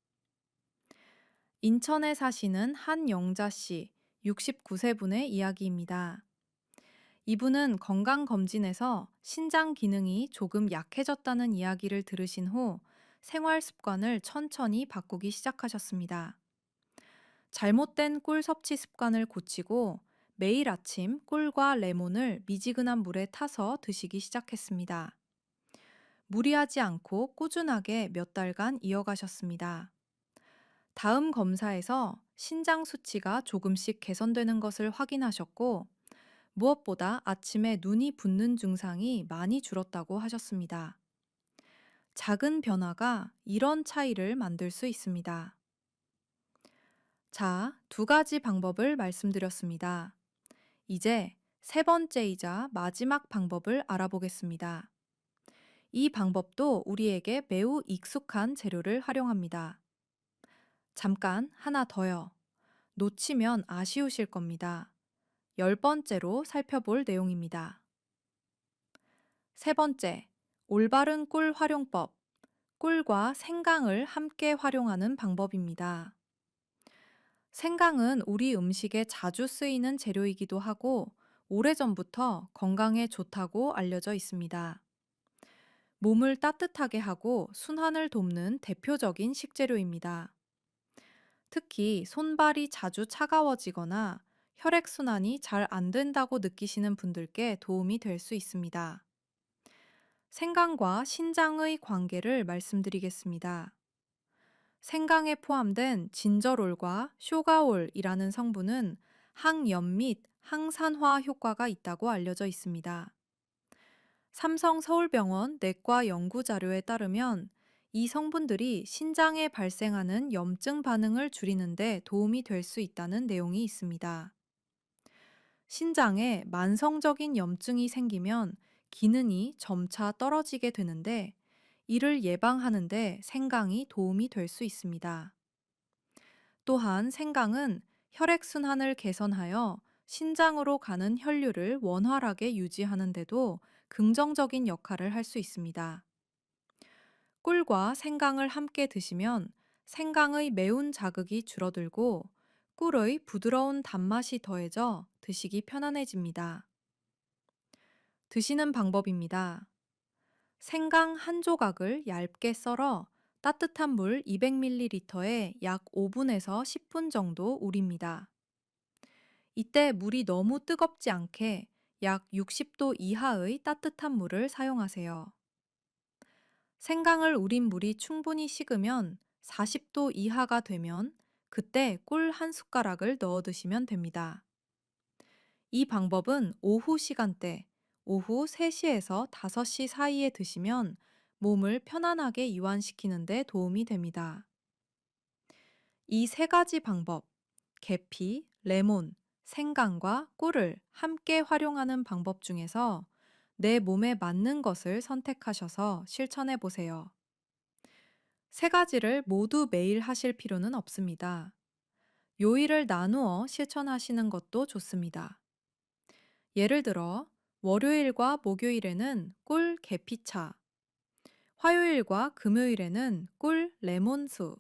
인천에 사시는 한영자 씨, 69세분의 이야기입니다. 이분은 건강검진에서 신장 기능이 조금 약해졌다는 이야기를 들으신 후 생활 습관을 천천히 바꾸기 시작하셨습니다. 잘못된 꿀 섭취 습관을 고치고 매일 아침 꿀과 레몬을 미지근한 물에 타서 드시기 시작했습니다. 무리하지 않고 꾸준하게 몇 달간 이어가셨습니다. 다음 검사에서 신장 수치가 조금씩 개선되는 것을 확인하셨고, 무엇보다 아침에 눈이 붓는 증상이 많이 줄었다고 하셨습니다. 작은 변화가 이런 차이를 만들 수 있습니다. 자, 두 가지 방법을 말씀드렸습니다. 이제 세 번째이자 마지막 방법을 알아보겠습니다. 이 방법도 우리에게 매우 익숙한 재료를 활용합니다. 잠깐 하나 더요. 놓치면 아쉬우실 겁니다. 열 번째로 살펴볼 내용입니다. 세 번째, 올바른 꿀 활용법. 꿀과 생강을 함께 활용하는 방법입니다. 생강은 우리 음식에 자주 쓰이는 재료이기도 하고, 오래전부터 건강에 좋다고 알려져 있습니다. 몸을 따뜻하게 하고 순환을 돕는 대표적인 식재료입니다. 특히 손발이 자주 차가워지거나 혈액순환이 잘 안 된다고 느끼시는 분들께 도움이 될 수 있습니다. 생강과 신장의 관계를 말씀드리겠습니다. 생강에 포함된 진저롤과 쇼가올이라는 성분은 항염 및 항산화 효과가 있다고 알려져 있습니다. 삼성 서울병원 내과 연구 자료에 따르면 이 성분들이 신장에 발생하는 염증 반응을 줄이는 데 도움이 될 수 있다는 내용이 있습니다. 신장에 만성적인 염증이 생기면 기능이 점차 떨어지게 되는데, 이를 예방하는데 생강이 도움이 될 수 있습니다. 또한 생강은 혈액순환을 개선하여 신장으로 가는 혈류를 원활하게 유지하는 데도 긍정적인 역할을 할 수 있습니다. 꿀과 생강을 함께 드시면 생강의 매운 자극이 줄어들고 꿀의 부드러운 단맛이 더해져 드시기 편안해집니다. 드시는 방법입니다. 생강 한 조각을 얇게 썰어 따뜻한 물 200ml에 약 5분에서 10분 정도 우립니다. 이때 물이 너무 뜨겁지 않게 약 60도 이하의 따뜻한 물을 사용하세요. 생강을 우린 물이 충분히 식으면 40도 이하가 되면 그때 꿀 한 숟가락을 넣어 드시면 됩니다. 이 방법은 오후 시간대, 오후 3시에서 5시 사이에 드시면 몸을 편안하게 이완시키는 데 도움이 됩니다. 이 세 가지 방법, 계피, 레몬, 생강과 꿀을 함께 활용하는 방법 중에서 내 몸에 맞는 것을 선택하셔서 실천해 보세요. 세 가지를 모두 매일 하실 필요는 없습니다. 요일을 나누어 실천하시는 것도 좋습니다. 예를 들어, 월요일과 목요일에는 꿀 계피차, 화요일과 금요일에는 꿀 레몬수,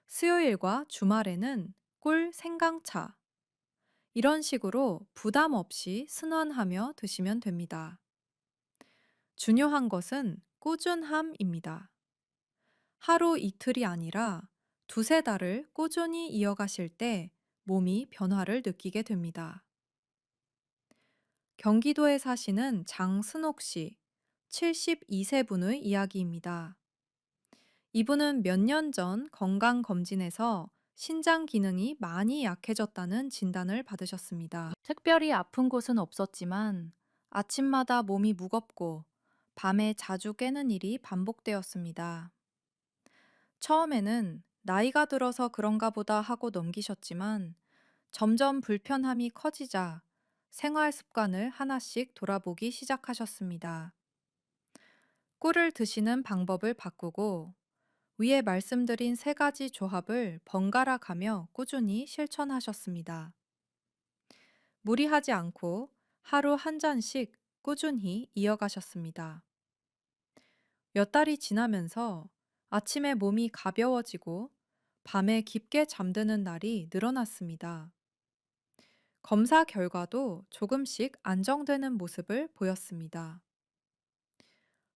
수요일과 주말에는 꿀 생강차. 이런 식으로 부담 없이 순환하며 드시면 됩니다. 중요한 것은 꾸준함입니다. 하루 이틀이 아니라 두세 달을 꾸준히 이어가실 때 몸이 변화를 느끼게 됩니다. 경기도에 사시는 장순옥 씨, 72세 분의 이야기입니다. 이분은 몇 년 전 건강검진에서 신장 기능이 많이 약해졌다는 진단을 받으셨습니다. 특별히 아픈 곳은 없었지만 아침마다 몸이 무겁고 밤에 자주 깨는 일이 반복되었습니다. 처음에는 나이가 들어서 그런가 보다 하고 넘기셨지만 점점 불편함이 커지자 생활 습관을 하나씩 돌아보기 시작하셨습니다. 꿀을 드시는 방법을 바꾸고 위에 말씀드린 세 가지 조합을 번갈아 가며 꾸준히 실천하셨습니다. 무리하지 않고 하루 한 잔씩 꾸준히 이어가셨습니다. 몇 달이 지나면서 아침에 몸이 가벼워지고 밤에 깊게 잠드는 날이 늘어났습니다. 검사 결과도 조금씩 안정되는 모습을 보였습니다.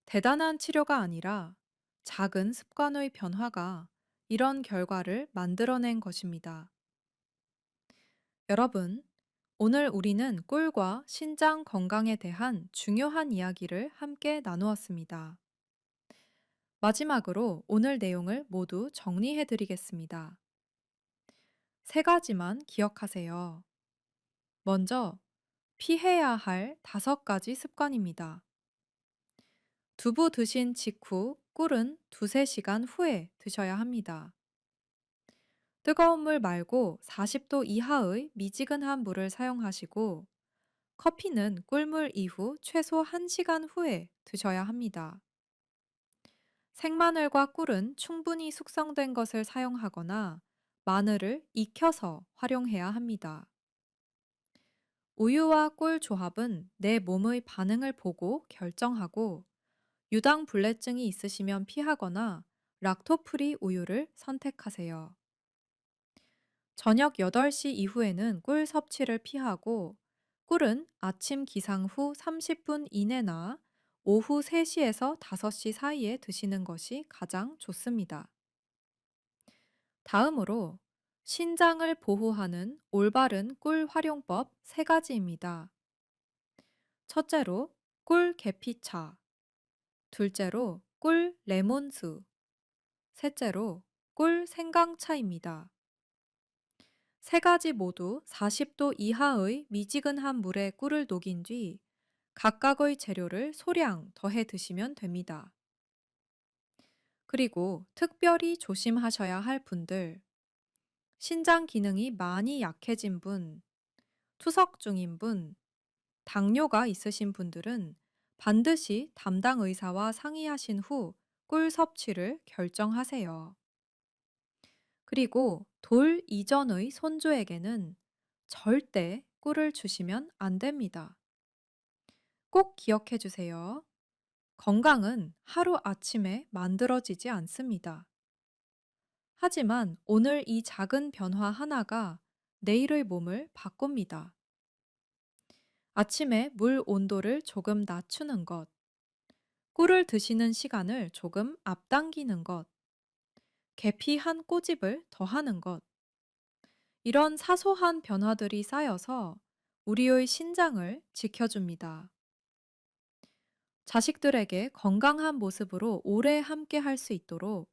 대단한 치료가 아니라 작은 습관의 변화가 이런 결과를 만들어낸 것입니다. 여러분, 오늘 우리는 꿀과 신장 건강에 대한 중요한 이야기를 함께 나누었습니다. 마지막으로 오늘 내용을 모두 정리해 드리겠습니다. 세 가지만 기억하세요. 먼저, 피해야 할 5가지 습관입니다. 두부 드신 직후 꿀은 2~3시간 후에 드셔야 합니다. 뜨거운 물 말고 40도 이하의 미지근한 물을 사용하시고, 커피는 꿀물 이후 최소 1시간 후에 드셔야 합니다. 생마늘과 꿀은 충분히 숙성된 것을 사용하거나 마늘을 익혀서 활용해야 합니다. 우유와 꿀 조합은 내 몸의 반응을 보고 결정하고, 유당불내증이 있으시면 피하거나 락토프리 우유를 선택하세요. 저녁 8시 이후에는 꿀 섭취를 피하고, 꿀은 아침 기상 후 30분 이내나 오후 3시에서 5시 사이에 드시는 것이 가장 좋습니다. 다음으로 신장을 보호하는 올바른 꿀 활용법 3가지입니다. 첫째로 꿀 계피차, 둘째로 꿀 레몬수, 셋째로 꿀 생강차입니다. 3가지 모두 40도 이하의 미지근한 물에 꿀을 녹인 뒤 각각의 재료를 소량 더해 드시면 됩니다. 그리고 특별히 조심하셔야 할 분들, 신장 기능이 많이 약해진 분, 투석 중인 분, 당뇨가 있으신 분들은 반드시 담당 의사와 상의하신 후 꿀 섭취를 결정하세요. 그리고 돌 이전의 손주에게는 절대 꿀을 주시면 안 됩니다. 꼭 기억해 주세요. 건강은 하루 아침에 만들어지지 않습니다. 하지만 오늘 이 작은 변화 하나가 내일의 몸을 바꿉니다. 아침에 물 온도를 조금 낮추는 것, 꿀을 드시는 시간을 조금 앞당기는 것, 계피 한 꼬집을 더하는 것, 이런 사소한 변화들이 쌓여서 우리의 신장을 지켜줍니다. 자식들에게 건강한 모습으로 오래 함께 할 수 있도록,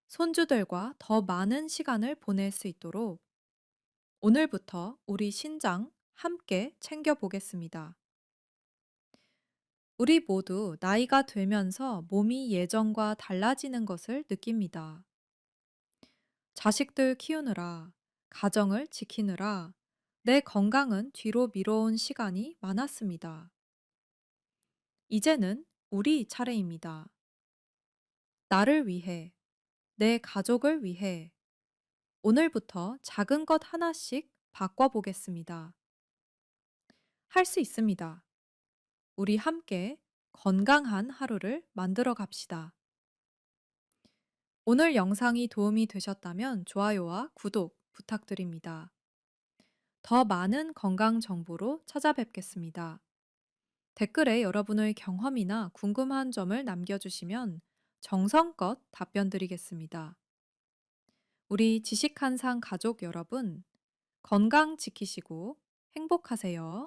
손주들과 더 많은 시간을 보낼 수 있도록 오늘부터 우리 신장 함께 챙겨보겠습니다. 우리 모두 나이가 되면서 몸이 예전과 달라지는 것을 느낍니다. 자식들 키우느라, 가정을 지키느라 내 건강은 뒤로 미뤄온 시간이 많았습니다. 이제는 우리 차례입니다. 나를 위해, 내 가족을 위해 오늘부터 작은 것 하나씩 바꿔보겠습니다. 할 수 있습니다. 우리 함께 건강한 하루를 만들어 갑시다. 오늘 영상이 도움이 되셨다면 좋아요와 구독 부탁드립니다. 더 많은 건강 정보로 찾아뵙겠습니다. 댓글에 여러분의 경험이나 궁금한 점을 남겨주시면 정성껏 답변 드리겠습니다. 우리 지식한상 가족 여러분, 건강 지키시고 행복하세요.